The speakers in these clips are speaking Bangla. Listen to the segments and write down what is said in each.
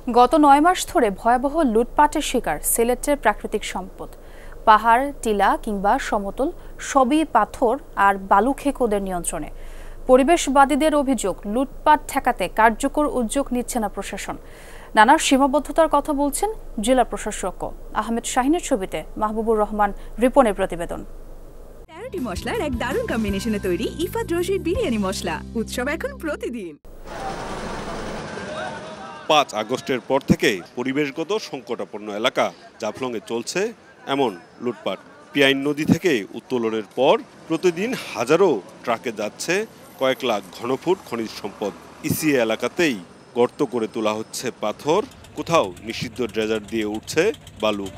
গত ৯ মাস ধরে ভয়াবহ লুটপাটের শিকার সিলেটের প্রাকৃতিক সম্পদ। পাহাড়, টিলা কিংবা সমতল সবই পাথর আর বালু খেকোদের নিয়ন্ত্রণে। পরিবেশবাদীদের অভিযোগ, লুটপাট ঠেকাতে কার্যকর উদ্যোগ নিচ্ছে না প্রশাসন। নানা সীমাবদ্ধতার কথা বলছেন জেলা প্রশাসক। আহমেদ শাহিনের ছবিতে মাহবুবুর রহমান রিপনের প্রতিবেদন। ১৩টি মশলার এক দারুণ কম্বিনেশনে তৈরি ইফাত রশিদ বিরিয়ানি মশলা। উৎসব এখন প্রতিদিন। ৫ আগস্টের পর থেকে পরিবেশগত সংকটাপন্ন এলাকা জাফলংয়ে চলছে এমন লুটপাট। পিয়াইন নদী থেকে উত্তোলনের পর প্রতিদিন হাজারো ট্রাকে যাচ্ছে কয়েক লাখ ঘনফুট খনিজ সম্পদ। ইসিএ এলাকাতেই গর্ত করে তোলা হচ্ছে পাথর, কোথাও নিষিদ্ধ ড্রেজার দিয়ে উঠছে বালু।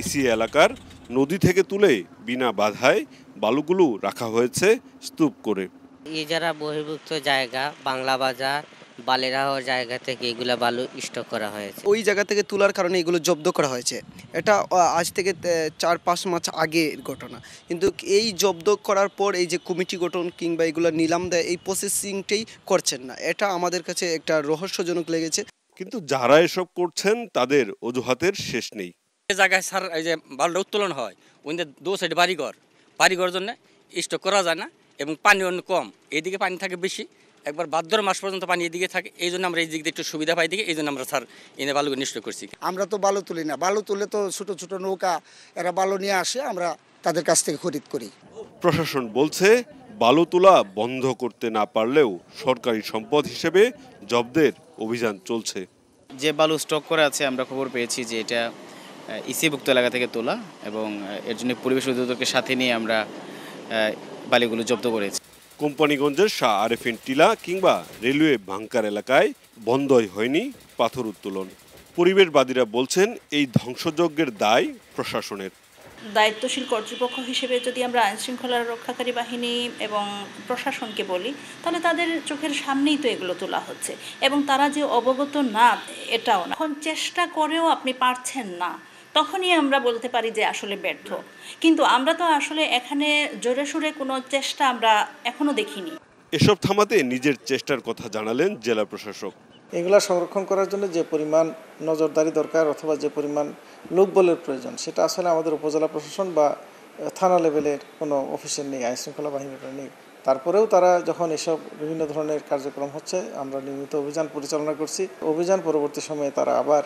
ইসিএ এলাকার নদী থেকে তুলে বিনা বাধায় বালুগুলো রাখা হয়েছে স্তূপ করে। ইজারা বহির্ভূত জায়গা, বাংলা বাজার, বালিরাহর জায়গা থেকে এগুলা বালু স্টক করা হয়েছে। ওই জায়গা থেকে তোলার কারণে এগুলো জব্দ করা হয়েছে। এটা আজ থেকে ৪-৫ মাস আগের ঘটনা, কিন্তু এই জব্দ করার পর এই যে কমিটি গঠন কিংবা এগুলো নিলাম দেয়, এই প্রসেসিংটাই করছেন না। এটা আমাদের কাছে একটা রহস্যজনক লেগেছে। কিন্তু যারা এসব করছেন তাদের অজুহাতের শেষ নেই। জায়গায় স্যার এই যে বালুটা উত্তোলন হয়, ওইদের দু সাইডে বাড়িঘর জন্য স্টক করা যায় না এবং পানি অন্য কম, এইদিকে পানি থাকে বেশি। একবার ভাদ্র মাস পর্যন্ত পানি এদিকে থাকে, এই জন্য আমরা এই দিক দিয়ে একটু সুবিধা পাই দিকে, এই জন্য আমরা স্যার এনে বালুকে নিষ্ঠ করছি। আমরা তো বালু তুলি না, বালু তুলে তো ছোট ছোট নৌকা এরা বালু নিয়ে আসে, আমরা তাদের কাছ থেকে খরিদ করি। প্রশাসন বলছে বালু তোলা বন্ধ করতে না পারলেও সরকারি সম্পদ হিসেবে জব্দের অভিযান চলছে। যে বালু স্টক করে আছে আমরা খবর পেয়েছি যে এটা ইসিভুক্ত এলাকা থেকে তোলা, এবং এর জন্য পরিবেশ অধিদপ্তরকে সাথে নিয়ে আমরা বালিগুলো জব্দ করেছি। কোম্পানিগঞ্জের শাহ আরেফিন টিলা কিংবা রেলওয়ে বাংকার এলাকায় বন্ধই হয়নি পাথর উত্তোলন। পরিবেশবাদীরা বলছেন এই ধ্বংসযজ্ঞের দায় প্রশাসনের। দায়িত্বশীল কর্তৃপক্ষ হিসেবে যদি আমরা আইনশৃঙ্খলা রক্ষাকারী বাহিনী এবং প্রশাসনকে বলি, তাহলে তাদের চোখের সামনেই তো এগুলো তোলা হচ্ছে এবং তারা যে অবগত না এটাও না। এখন চেষ্টা করেও আপনি পারছেন না, তখনই আমরা বলতে পারি যে আসলে ব্যর্থ। কিন্তু আমরা তো আসলে এখানে জোরে সোরে কোনো চেষ্টা আমরা এখনো দেখিনি। এসব থামাতে নিজের চেষ্টার কথা জানালেন জেলা প্রশাসক। এগুলা সংরক্ষণ করার জন্য যে পরিমাণ নজরদারি দরকার অথবা যে পরিমাণ লোকবলের প্রয়োজন, সেটা আসলে আমাদের উপজেলা প্রশাসন বা থানা লেভেলের কোনো অফিসের নেই, আইনশৃঙ্খলা বাহিনীর নেই। তারপরেও তারা যখন এসব বিভিন্ন ধরনের কার্যক্রম হচ্ছে, আমরা নিয়মিত অভিযান পরিচালনা করছি। অভিযান পরবর্তী সময়ে তারা আবার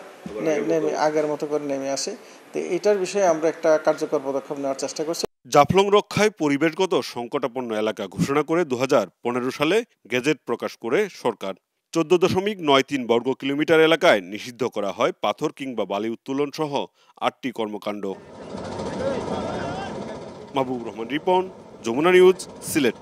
নেমে আগের মতো করে নেমে আসে। তো এটার বিষয়ে আমরা একটা কার্যকর পদক্ষেপ নেওয়ার চেষ্টা করছি। জাফলং রক্ষায় পরিবেশগত সংকটাপন্ন এলাকা ঘোষণা করে ২০১৫ সালে গেজেট প্রকাশ করে সরকার। ১৪.৯৩ বর্গ কিলোমিটার এলাকায় নিষিদ্ধ করা হয় পাথর কিংবা বালি উত্তোলন সহ ৮টি কর্মকাণ্ড। মাহবুবুর রহমান রিপন, যমুনা নিউজ, সিলেট।